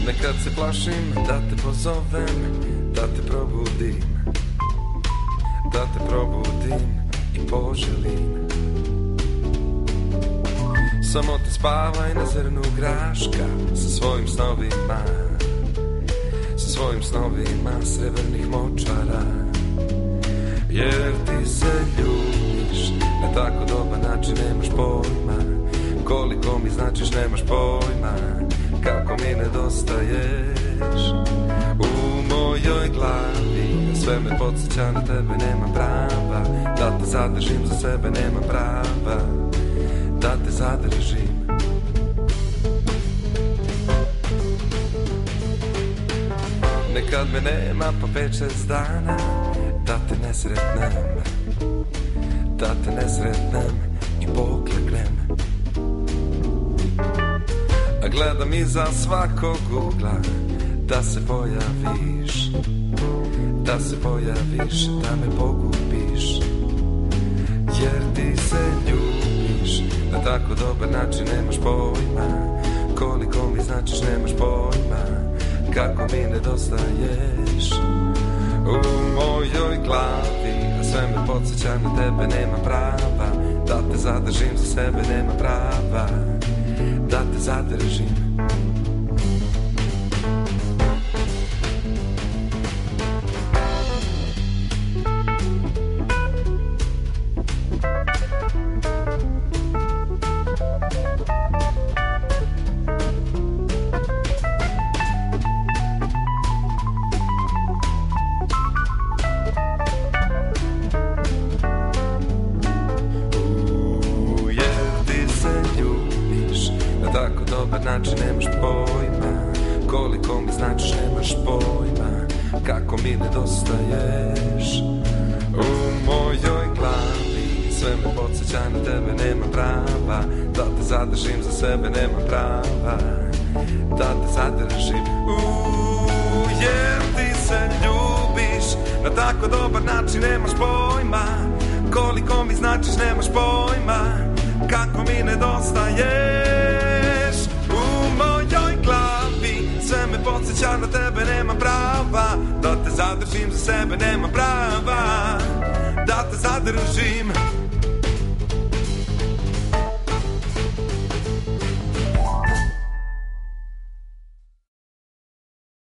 Nekad se plašim da te pozovem, da te probudim, da te probudim i poželim. Samo te spavaj na zrnu graška sa svojim snovima, sa svojim snovima srebrnih močvara. Jer ti se ljubiš na tako dobar način, nemaš pojma koliko mi značiš, nemaš pojma kako mi nedostaješ. U mojoj glavi sve me podsjeća na tebe, nema prava da te zadržim za sebe, nema prava da te zadržim. Nekad me nema pa 5-6 dana da te ne sretnem, da te ne sretnem i pokleknem. A gledam iza svakog ugla da se pojaviš, da se pojaviš, da me pogubiš. Jer ti se ljubiš na tako dobar način, nemaš pojma koliko mi značiš, nemaš pojma kako mi nedostaješ. U mojoj glavi a sve me podsjeća na tebe, nema prava da te zadržim za sebe, nema prava da te zadržim. Znači nemaš pojma koliko mi značiš, nemaš pojma kako mi nedostaješ. U mojoj glavi sve me podsjeća na tebe, nema prava da te zadržim za sebe, nema prava da te zadržim. Jer ti se ljubiš na tako dobar način, nemaš pojma koliko mi značiš, nemaš pojma kako mi nedostaješ. Sve me podsjeća na tebe, nema prava da te zadržim za sebe, nema prava da te zadržim.